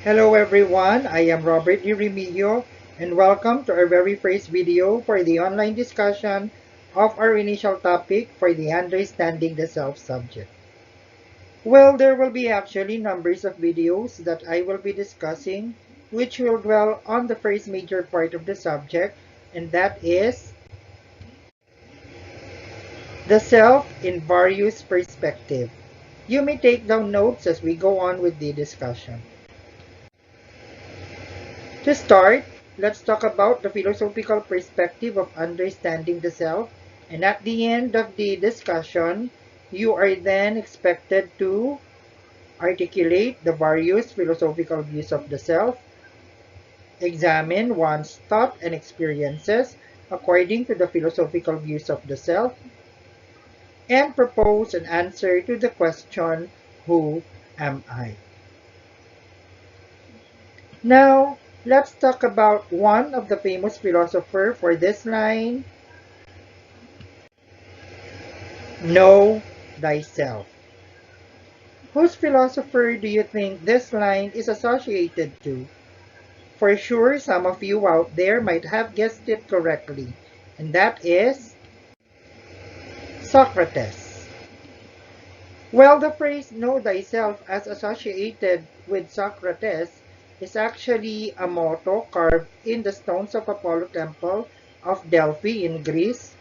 Hello everyone, I am Robert Di Remigio and welcome to our very first video for the online discussion of our initial topic for the Understanding the Self subject. Well, there will be actually numbers of videos that I will be discussing which will dwell on the first major part of the subject, and that is the self in various perspectives. You may take down notes as we go on with the discussion. To start, let's talk about the philosophical perspective of understanding the self, and at the end of the discussion, you are then expected to articulate the various philosophical views of the self, examine one's thought and experiences according to the philosophical views of the self, and propose an answer to the question, who am I? Now, let's talk about one of the famous philosophers for this line, know thyself. Whose philosopher do you think this line is associated to? For sure, some of you out there might have guessed it correctly, and that is Socrates. Well, the phrase know thyself as associated with Socrates is actually a motto carved in the stones of Apollo Temple of Delphi in Greece.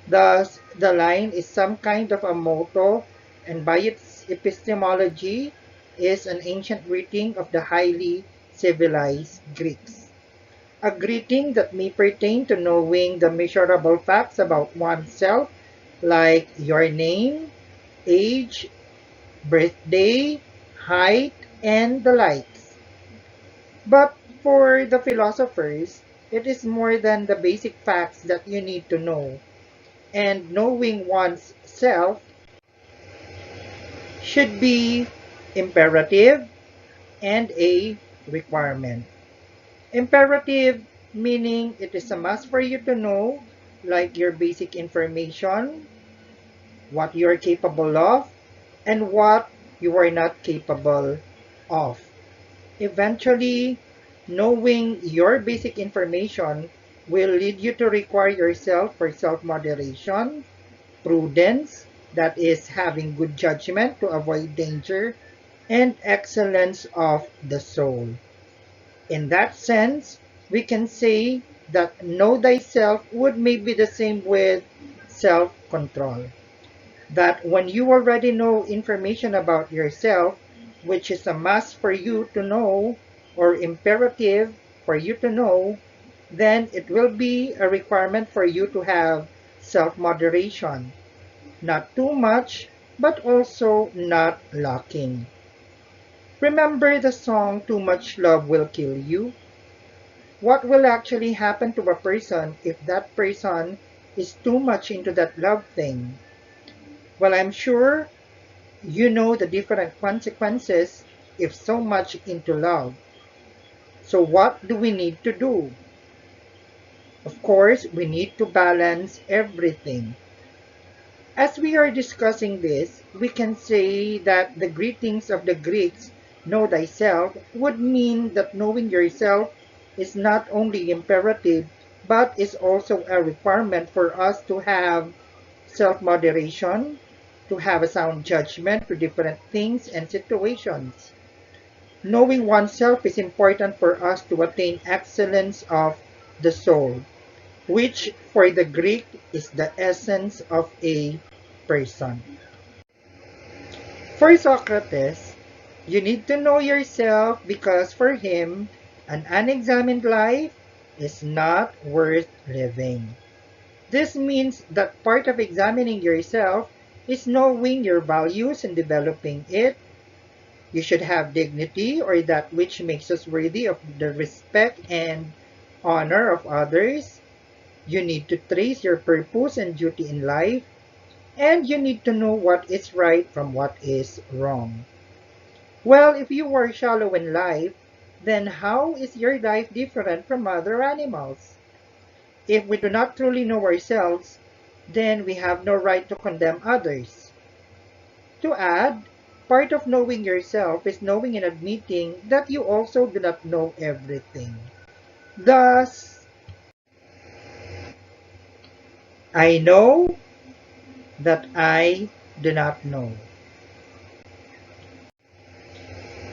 Thus, the line is some kind of a motto, and by its epistemology is an ancient greeting of the highly civilized Greeks. A greeting that may pertain to knowing the measurable facts about oneself, like your name, age, birthday, height, and the likes. But for the philosophers, it is more than the basic facts that you need to know. And knowing one's self should be imperative and a requirement. Imperative meaning it is a must for you to know, like your basic information, what you are capable of, and what you are not capable of. Eventually, knowing your basic information will lead you to require yourself for self-moderation, prudence, that is having good judgment to avoid danger, and excellence of the soul. In that sense, we can say that know thyself would maybe the same with self-control. That when you already know information about yourself, which is a must for you to know or imperative for you to know, then it will be a requirement for you to have self-moderation. Not too much, but also not lacking. Remember the song Too Much Love Will Kill You? What will actually happen to a person if that person is too much into that love thing? Well, I'm sure you know the different consequences if so much into love. So what do we need to do? Of course, we need to balance everything. As we are discussing this, we can say that the greetings of the Greeks, know thyself, would mean that knowing yourself is not only imperative, but is also a requirement for us to have self-moderation, to have a sound judgment to different things and situations. Knowing oneself is important for us to attain excellence of the soul, which for the Greek is the essence of a person. For Socrates, you need to know yourself because for him, an unexamined life is not worth living. This means that part of examining yourself is knowing your values and developing it. You should have dignity or that which makes us worthy of the respect and honor of others. You need to trace your purpose and duty in life, and you need to know what is right from what is wrong. Well, if you are shallow in life, then how is your life different from other animals? If we do not truly know ourselves, then we have no right to condemn others. To add, part of knowing yourself is knowing and admitting that you also do not know everything. Thus, I know that I do not know.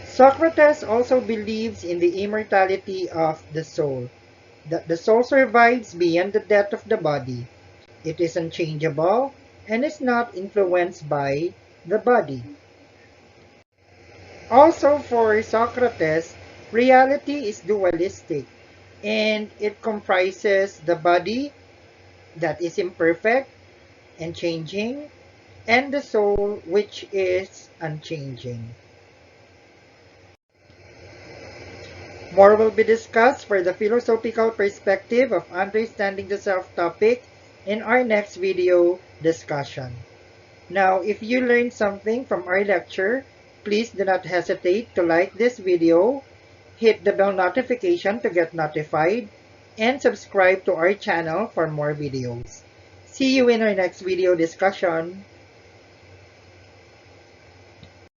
Socrates also believes in the immortality of the soul, that the soul survives beyond the death of the body. It is unchangeable and is not influenced by the body. Also, for Socrates, reality is dualistic and it comprises the body that is imperfect and changing and the soul which is unchanging. More will be discussed for the philosophical perspective of understanding the self topic in our next video discussion. Now, if you learned something from our lecture, please do not hesitate to like this video, hit the bell notification to get notified, and subscribe to our channel for more videos. See you in our next video discussion.